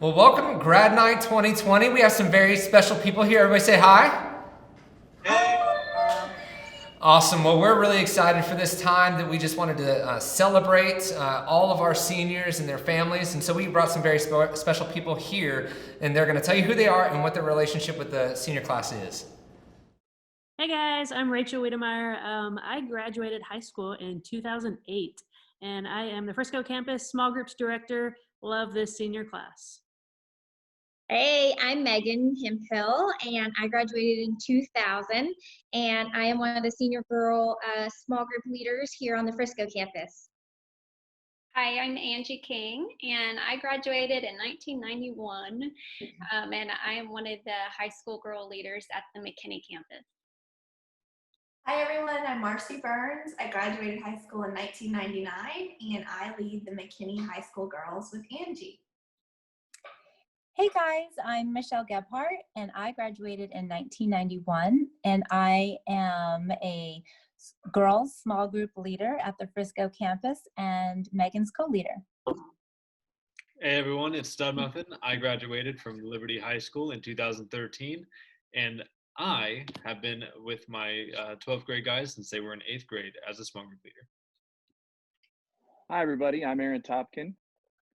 Well, welcome to Grad Night 2020. We have some very special people here. Everybody say hi. Awesome. Well, we're really excited for this time that we just wanted to celebrate all of our seniors and their families. And so we brought some very special people here, and they're going to tell you who they are and what their relationship with the senior class is. Hey guys, I'm Rachel Wiedemeyer. I graduated high school in 2008, and I am the Frisco campus small groups director. Love this senior class. Hey, I'm Megan Hemphill, and I graduated in 2000, and I am one of the senior girl small group leaders here on the Frisco campus. Hi, I'm Angie King, and I graduated in 1991, and I am one of the high school girl leaders at the McKinney campus. Hi everyone, I'm Marcy Burns. I graduated high school in 1999, and I lead the McKinney High School Girls with Angie. Hey guys, I'm Michelle Gebhardt, and I graduated in 1991, and I am a girls small group leader at the Frisco campus and Megan's co-leader. Hey everyone, it's Stud Muffin. I graduated from Liberty High School in 2013, and I have been with my 12th grade guys since they were in 8th grade as a small group leader. Hi everybody, I'm Aaron Topkin.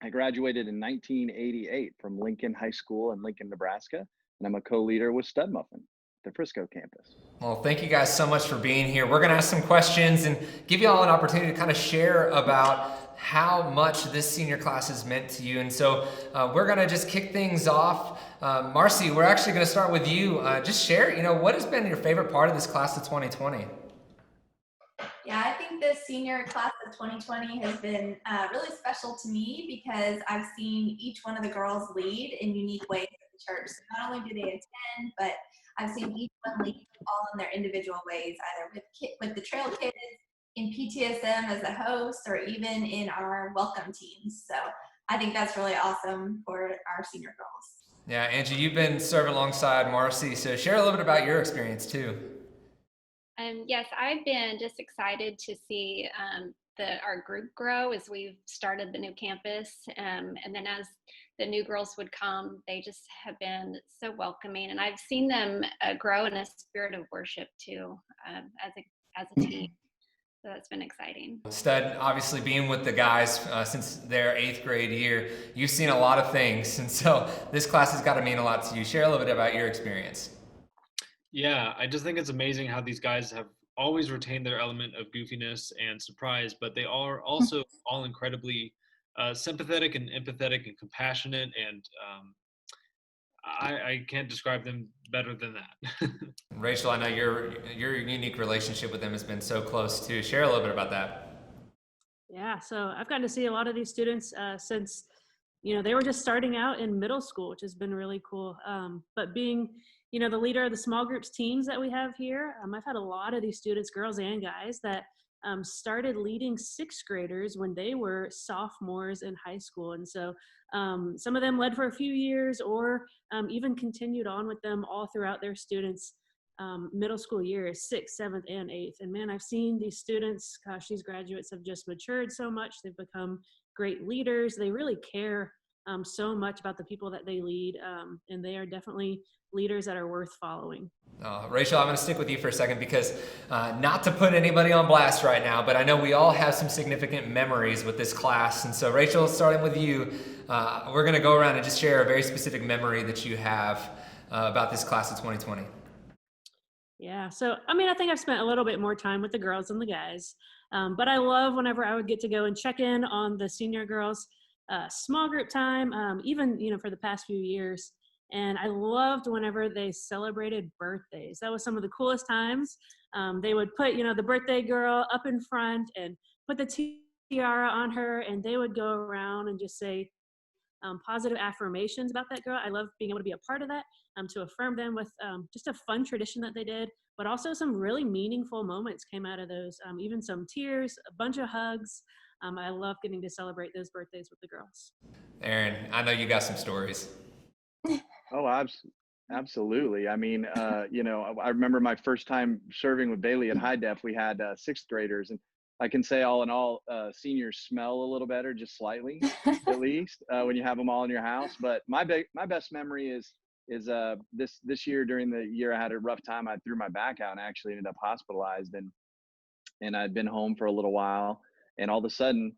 I graduated in 1988 from Lincoln High School in Lincoln, Nebraska, and I'm a co-leader with Stud Muffin, the Frisco campus. Well, thank you guys so much for being here. We're going to ask some questions and give you all an opportunity to kind of share about how much this senior class has meant to you. And so we're going to just kick things off. Marcy, we're actually going to start with you. Just share, what has been your favorite part of this class of 2020? Yeah, I think the senior class of 2020 has been really special to me because I've seen each one of the girls lead in unique ways at the church. So not only do they attend, but I've seen each one lead all in their individual ways, either with the trail kids, in PTSM as a host, or even in our welcome teams. So I think that's really awesome for our senior girls. Yeah, Angie, you've been serving alongside Marcy, so share a little bit about your experience too. Yes, I've been just excited to see our group grow as we've started the new campus. And then as the new girls would come, they just have been so welcoming. And I've seen them grow in a spirit of worship too, as a team. So that's been exciting. Stud, obviously being with the guys since their 8th grade year, you've seen a lot of things. And so this class has got to mean a lot to you. Share a little bit about your experience. Yeah, I just think it's amazing how these guys have always retained their element of goofiness and surprise, but they are also all incredibly sympathetic and empathetic and compassionate, and I can't describe them better than that. Rachel, I know your unique relationship with them has been so close too. Share a little bit about that. Yeah, so I've gotten to see a lot of these students since, they were just starting out in middle school, which has been really cool. But being the leader of the small groups teams that we have here, I've had a lot of these students, girls and guys, that started leading 6th graders when they were sophomores in high school. And so some of them led for a few years or even continued on with them all throughout their students' middle school years, 6th, 7th, and 8th. And man, I've seen these students, gosh, these graduates have just matured so much. They've become great leaders. They really care so much about the people that they lead. And they are definitely leaders that are worth following. Rachel, I'm going to stick with you for a second because not to put anybody on blast right now, but I know we all have some significant memories with this class. And so Rachel, starting with you, we're going to go around and just share a very specific memory that you have about this class of 2020. Yeah, so I think I've spent a little bit more time with the girls than the guys, but I love whenever I would get to go and check in on the senior girls' small group time, even for the past few years. And I loved whenever they celebrated birthdays. That was some of the coolest times. They would put the birthday girl up in front and put the tiara on her, and they would go around and just say positive affirmations about that girl. I love being able to be a part of that, to affirm them with just a fun tradition that they did, but also some really meaningful moments came out of those, even some tears, a bunch of hugs. I love getting to celebrate those birthdays with the girls. Aaron, I know you got some stories. Oh, absolutely. I mean, I remember my first time serving with Bailey at High Def. We had 6th graders, and I can say all in all, seniors smell a little better, just slightly, at least, when you have them all in your house. But my best memory is this year. During the year I had a rough time, I threw my back out and actually ended up hospitalized, and I'd been home for a little while, and all of a sudden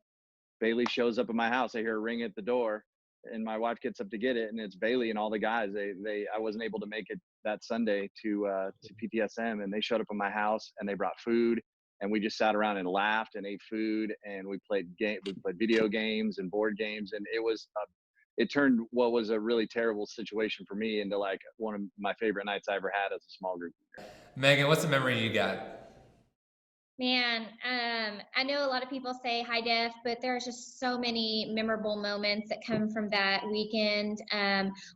Bailey shows up at my house. I hear a ring at the door, and my wife gets up to get it, and it's Bailey and all the guys. I wasn't able to make it that Sunday to PTSM, and they showed up at my house, and they brought food, and we just sat around and laughed and ate food, and we played video games and board games, and it turned what was a really terrible situation for me into like one of my favorite nights I ever had as a small group leader. Megan, what's the memory you got? Man, I know a lot of people say high def, but there's just so many memorable moments that come from that weekend.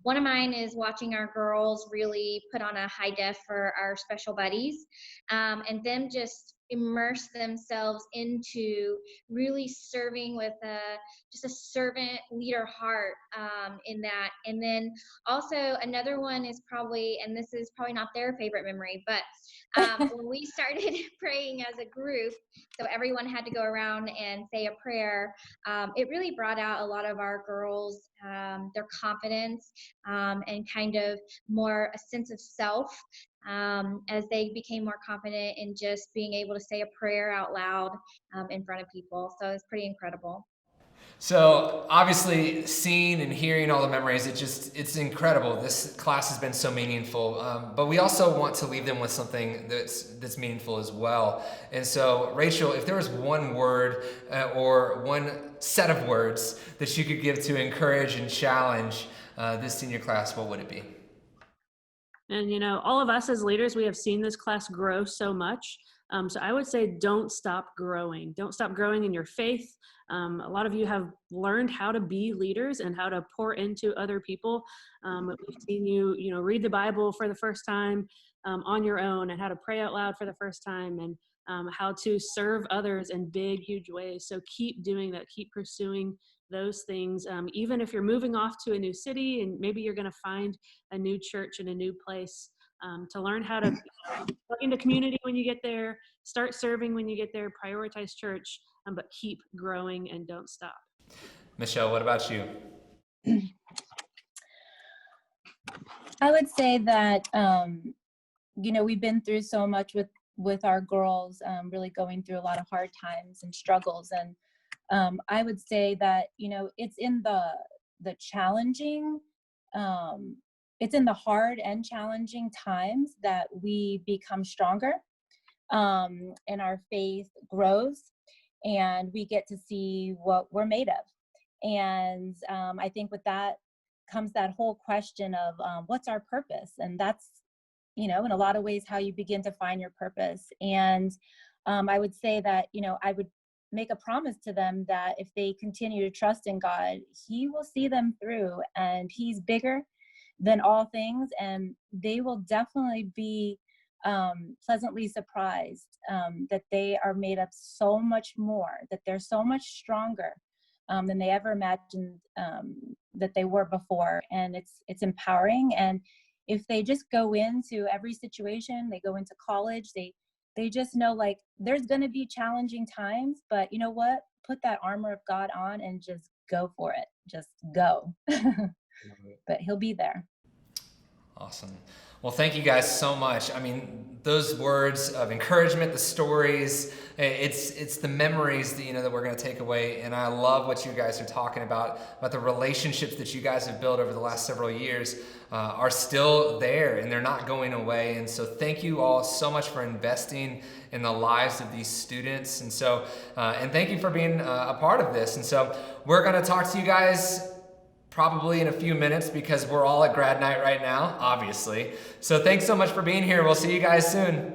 One of mine is watching our girls really put on a high def for our special buddies, and them just immerse themselves into really serving with just a servant leader heart in that. And then also another one is probably, and this is probably not their favorite memory, but when we started praying as a group, so everyone had to go around and say a prayer, it really brought out a lot of our girls, their confidence, and kind of more a sense of self, as they became more confident in just being able to say a prayer out loud in front of people. So it's pretty incredible. So obviously seeing and hearing all the memories, it's incredible. This class has been so meaningful, but we also want to leave them with something that's meaningful as well. And so Rachel, if there was one word or one set of words that you could give to encourage and challenge this senior class, what would it be? And, you know, all of us as leaders, we have seen this class grow so much. So I would say don't stop growing. Don't stop growing in your faith. A lot of you have learned how to be leaders and how to pour into other people. We've seen you, read the Bible for the first time on your own, and how to pray out loud for the first time, and how to serve others in big, huge ways. So keep doing that. Keep pursuing those things. Even if you're moving off to a new city and maybe you're going to find a new church in a new place, to learn how to plug into community when you get there, start serving when you get there, prioritize church, but keep growing and don't stop. Michelle, what about you? I would say that, we've been through so much with our girls, really going through a lot of hard times and struggles. And I would say that, it's in the challenging, it's in the hard and challenging times that we become stronger, and our faith grows, and we get to see what we're made of. And I think with that comes that whole question of what's our purpose? And that's, in a lot of ways how you begin to find your purpose. And I would say that, I would make a promise to them that if they continue to trust in God, He will see them through, and He's bigger than all things, and they will definitely be pleasantly surprised that they are made up so much more, that they're so much stronger than they ever imagined that they were before. And it's empowering. And if they just go into every situation, they go into college, they just know, like, there's going to be challenging times, but you know what? Put that armor of God on and just go for it. Just go. But He'll be there. Awesome. Well, thank you guys so much. I mean, those words of encouragement, the stories, it's the memories that we're going to take away. And I love what you guys are talking about the relationships that you guys have built over the last several years are still there, and they're not going away. And so thank you all so much for investing in the lives of these students. And so, and thank you for being a part of this. And so we're going to talk to you guys probably in a few minutes, because we're all at Grad Night right now, obviously. So thanks so much for being here. We'll see you guys soon.